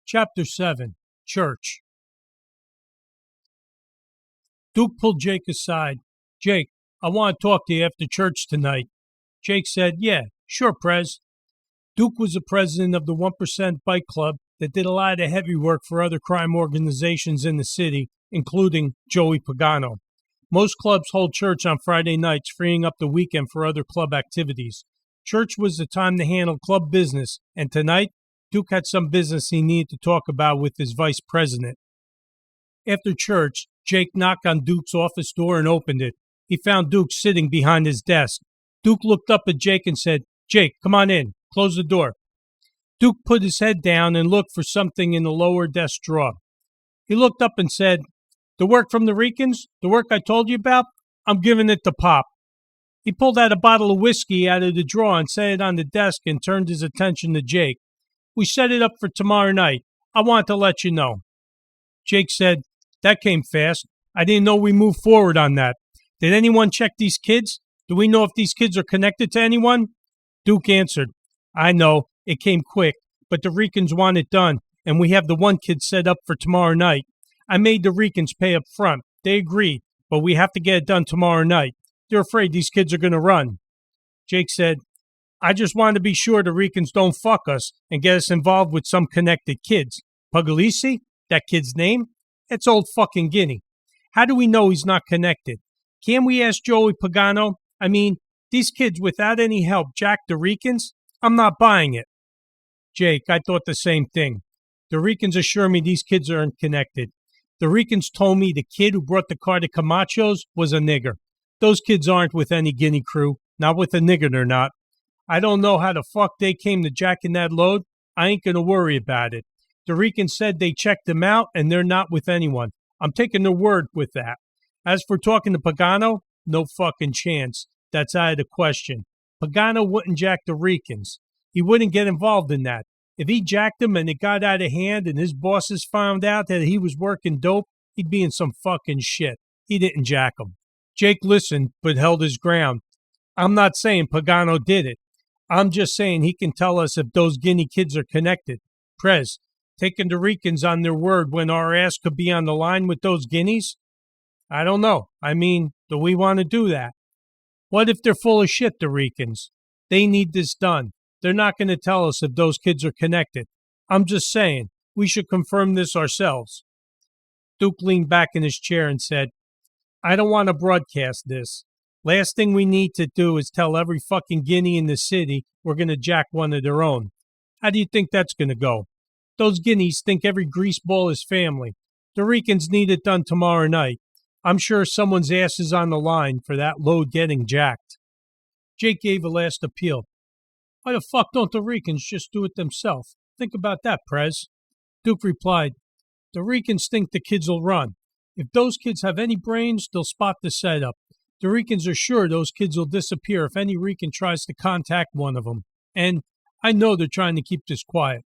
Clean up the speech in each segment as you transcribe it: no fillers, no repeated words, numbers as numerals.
Chapter 7 Church. Duke pulled Jake aside. "Jake, I want to talk to you after church tonight." Jake said, "Yeah, sure, Prez." Duke was the president of the 1% Bike Club that did a lot of heavy work for other crime organizations in the city, including Joey Pagano. Most clubs hold church on Friday nights, freeing up the weekend for other club activities. Church was the time to handle club business, and tonight, Duke had some business he needed to talk about with his vice president. After church, Jake knocked on Duke's office door and opened it. He found Duke sitting behind his desk. Duke looked up at Jake and said, "Jake, come on in. Close the door." Duke put his head down and looked for something in the lower desk drawer. He looked up and said, "The work from the Ricans, the work I told you about, I'm giving it to Pop." He pulled out a bottle of whiskey out of the drawer and set it on the desk and turned his attention to Jake. "We set it up for tomorrow night. I want to let you know." Jake said, "That came fast. I didn't know we moved forward on that. Did anyone check these kids? Do we know if these kids are connected to anyone?" Duke answered, "I know, it came quick, but the Ricans want it done, and we have the one kid set up for tomorrow night. I made the Ricans pay up front. They agreed, but we have to get it done tomorrow night. They're afraid these kids are going to run." Jake said, "I just want to be sure the Ricans don't fuck us and get us involved with some connected kids. Puglisi? That kid's name? It's old fucking Guinea. How do we know he's not connected? Can't we ask Joey Pagano? I mean, these kids without any help jack the Ricans? I'm not buying it." "Jake, I thought the same thing. The Ricans assure me these kids aren't connected. The Ricans told me the kid who brought the car to Camacho's was a nigger. Those kids aren't with any Guinea crew, not with a nigger they're not. I don't know how the fuck they came to jacking that load. I ain't gonna worry about it. The Ricans said they checked them out and they're not with anyone. I'm taking their word with that. As for talking to Pagano, no fucking chance. That's out of the question. Pagano wouldn't jack the Ricans. He wouldn't get involved in that. If he jacked them and it got out of hand and his bosses found out that he was working dope, he'd be in some fucking shit. He didn't jack them." Jake listened but held his ground. "I'm not saying Pagano did it. I'm just saying he can tell us if those Guinea kids are connected. Prez, taking the Ricans on their word when our ass could be on the line with those Guineas? I don't know. I mean, do we want to do that? What if they're full of shit, the Ricans? They need this done. They're not going to tell us if those kids are connected. I'm just saying, we should confirm this ourselves." Duke leaned back in his chair and said, "I don't want to broadcast this. Last thing we need to do is tell every fucking Guinea in the city we're going to jack one of their own. How do you think that's going to go? Those Guineas think every greaseball is family. The Ricans need it done tomorrow night. I'm sure someone's ass is on the line for that load getting jacked." Jake gave a last appeal. "Why the fuck don't the Ricans just do it themselves? Think about that, Prez." Duke replied, "The Ricans think the kids will run. If those kids have any brains, they'll spot the setup. The Ricans are sure those kids will disappear if any Rican tries to contact one of them. And I know they're trying to keep this quiet.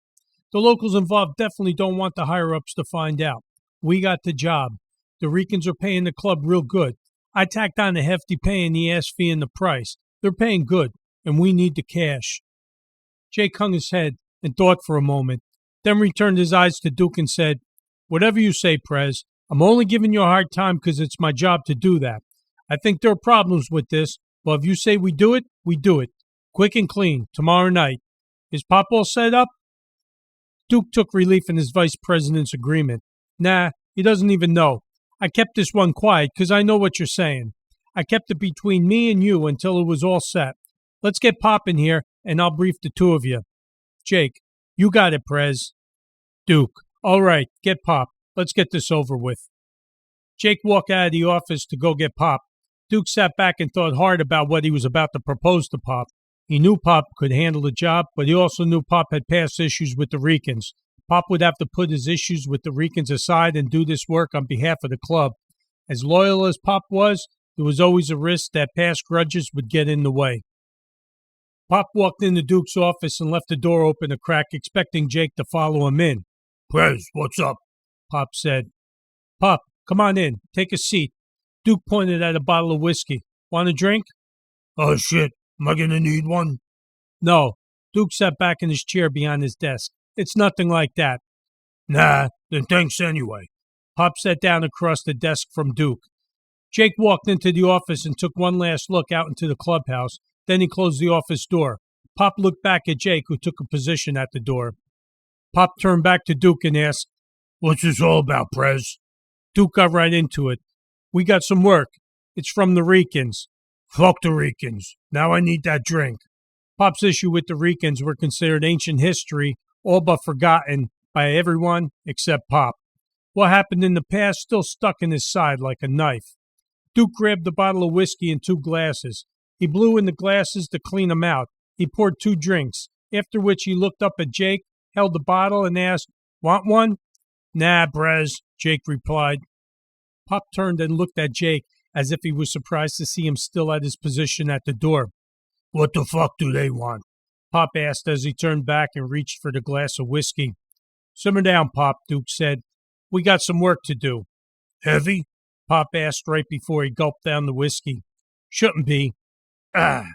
The locals involved definitely don't want the higher-ups to find out. We got the job. The Ricans are paying the club real good. I tacked on a hefty pay in the ass fee and the price. They're paying good, and we need the cash." Jake hung his head and thought for a moment, then returned his eyes to Duke and said, "Whatever you say, Prez. I'm only giving you a hard time because it's my job to do that. I think there are problems with this, but if you say we do it, we do it. Quick and clean, tomorrow night. Is Pop all set up?" Duke took relief in his vice president's agreement. "Nah, he doesn't even know. I kept this one quiet because I know what you're saying. I kept it between me and you until it was all set. Let's get Pop in here, and I'll brief the two of you." "Jake, you got it, Prez." Duke, "All right, get Pop. Let's get this over with." Jake walked out of the office to go get Pop. Duke sat back and thought hard about what he was about to propose to Pop. He knew Pop could handle the job, but he also knew Pop had past issues with the Ricans. Pop would have to put his issues with the Ricans aside and do this work on behalf of the club. As loyal as Pop was, there was always a risk that past grudges would get in the way. Pop walked into Duke's office and left the door open a crack, expecting Jake to follow him in. "Prez, what's up?" Pop said. "Pop, come on in. Take a seat." Duke pointed at a bottle of whiskey. "Want a drink?" "Oh, shit. Am I gonna need one?" "No." Duke sat back in his chair behind his desk. "It's nothing like that. Nah, then thanks anyway. Pop sat down across the desk from Duke. Jake walked into the office and took one last look out into the clubhouse. Then he closed the office door. Pop looked back at Jake, who took a position at the door. Pop turned back to Duke and asked, "What's this all about, Prez?" Duke got right into it. "We got some work. It's from the Ricans." "Fuck the Ricans. Now I need that drink." Pop's issue with the Ricans were considered ancient history, all but forgotten by everyone except Pop. What happened in the past still stuck in his side like a knife. Duke grabbed the bottle of whiskey and 2 glasses. He blew in the glasses to clean them out. He poured 2 drinks, after which he looked up at Jake, held the bottle, and asked, "Want one?" "Nah, Prez," Jake replied. Pop turned and looked at Jake as if he was surprised to see him still at his position at the door. "What the fuck do they want?" Pop asked as he turned back and reached for the glass of whiskey. "Simmer down, Pop," Duke said. "We got some work to do." "Heavy?" Pop asked right before he gulped down the whiskey. "Shouldn't be." "Ah."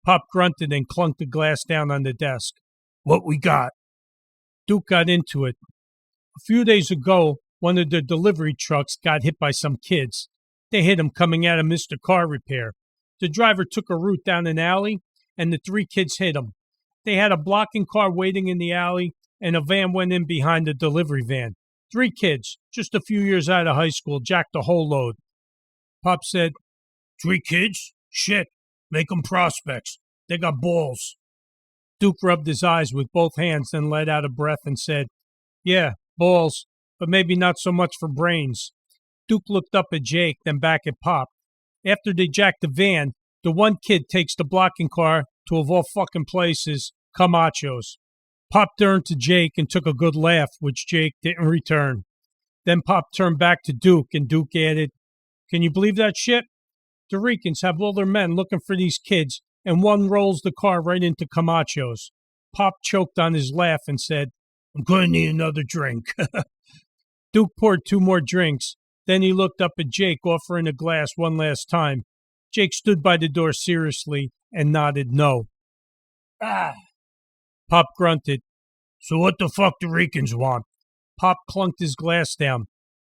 Pop grunted and clunked the glass down on the desk. "What we got?" Duke got into it. A few days ago, one of the delivery trucks got hit by some kids. They hit him coming out of Mr. Car Repair. The driver took a route down an alley, and the 3 kids hit him. They had a blocking car waiting in the alley, and a van went in behind the delivery van. 3 kids, just a few years out of high school, jacked a whole load. Pop said, 3 kids? Shit. Make 'em prospects. They got balls." Duke rubbed his eyes with both hands, then let out a breath and said, "Yeah, balls, but maybe not so much for brains." Duke looked up at Jake, then back at Pop. After they jacked the van, the one kid takes the blocking car to, of all fucking places, Camacho's. Pop turned to Jake and took a good laugh, which Jake didn't return. Then Pop turned back to Duke, and Duke added, "Can you believe that shit? The Ricans have all their men looking for these kids, and one rolls the car right into Camacho's." Pop choked on his laugh and said, "I'm going to need another drink." Duke poured 2 more drinks. Then he looked up at Jake, offering a glass one last time. Jake stood by the door seriously and nodded no. "Ah." Pop grunted. "So what the fuck do Ricans want?" Pop clunked his glass down.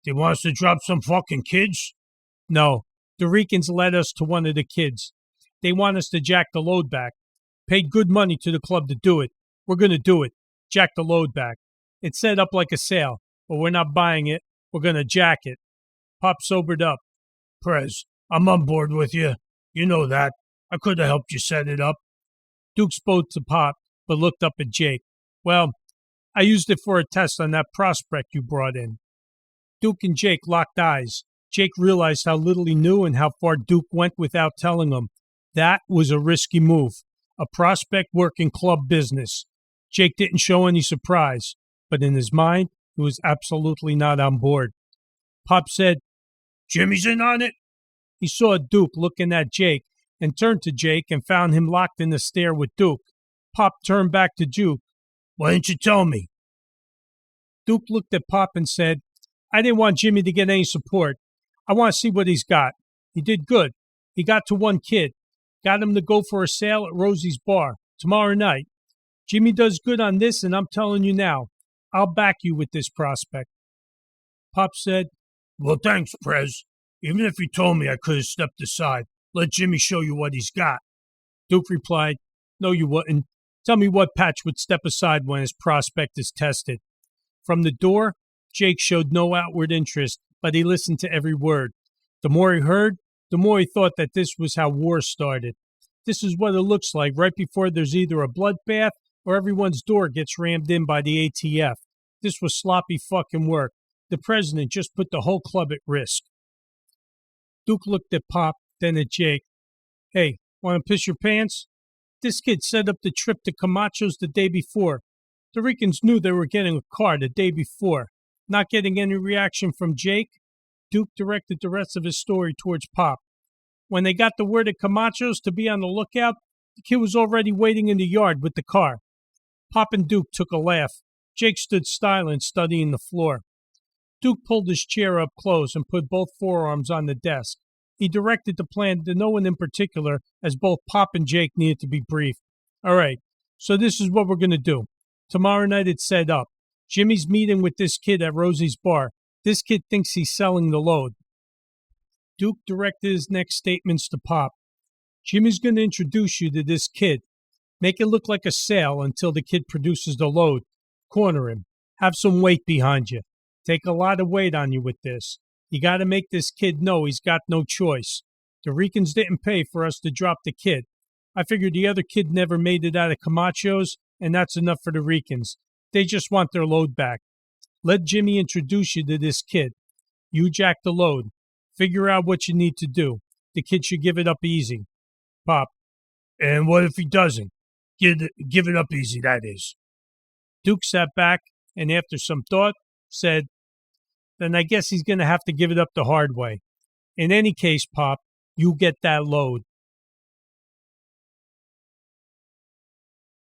"They want us to drop some fucking kids?" "No, the Ricans led us to one of the kids. They want us to jack the load back. Paid good money to the club to do it. We're going to do it. Jack the load back. It's set up like a sale, but we're not buying it. We're going to jack it." Pop sobered up. "Prez, I'm on board with you. You know that. I could have helped you set it up." Duke spoke to Pop, but looked up at Jake. "Well, I used it for a test on that prospect you brought in." Duke and Jake locked eyes. Jake realized how little he knew and how far Duke went without telling him. That was a risky move. A prospect working club business. Jake didn't show any surprise, but in his mind, he was absolutely not on board. Pop said, "Jimmy's in on it?" He saw Duke looking at Jake and turned to Jake and found him locked in the stare with Duke. Pop turned back to Duke. "Why didn't you tell me?" Duke looked at Pop and said, "I didn't want Jimmy to get any support. I want to see what he's got. He did good. He got to one kid. Got him to go for a sale at Rosie's Bar tomorrow night. Jimmy does good on this, and I'm telling you now, I'll back you with this prospect." Pop said, "Well, thanks, Prez. Even if you told me, I could have stepped aside. Let Jimmy show you what he's got." Duke replied, "No, you wouldn't. Tell me what Patch would step aside when his prospect is tested." From the door, Jake showed no outward interest, but he listened to every word. The more he heard, the more he thought that this was how war started. This is what it looks like right before there's either a bloodbath or everyone's door gets rammed in by the ATF. This was sloppy fucking work. The president just put the whole club at risk. Duke looked at Pop, then at Jake. "Hey, want to piss your pants? This kid set up the trip to Camacho's the day before. The Ricans knew they were getting a car the day before." Not getting any reaction from Jake, Duke directed the rest of his story towards Pop. When they got the word at Camacho's to be on the lookout, the kid was already waiting in the yard with the car. Pop and Duke took a laugh. Jake stood silent, studying the floor. Duke pulled his chair up close and put both forearms on the desk. He directed the plan to no one in particular, as both Pop and Jake needed to be briefed. "All right, so this is what we're going to do. Tomorrow night it's set up. Jimmy's meeting with this kid at Rosie's bar. This kid thinks he's selling the load. Duke directed his next statements to Pop. Jimmy's going to introduce you to this kid. Make it look like a sale until the kid produces the load. Corner him. Have some weight behind you. Take a lot of weight on you with this. You got to make this kid know he's got no choice. The Ricans didn't pay for us to drop the kid. I figured the other kid never made it out of Camacho's, and that's enough for the Ricans. They just want their load back. Let Jimmy introduce you to this kid. You jack the load. Figure out what you need to do. The kid should give it up easy. Pop. And what if he doesn't? Give it up easy, that is. Duke sat back and after some thought said, then I guess he's going to have to give it up the hard way. In any case, Pop, you get that load.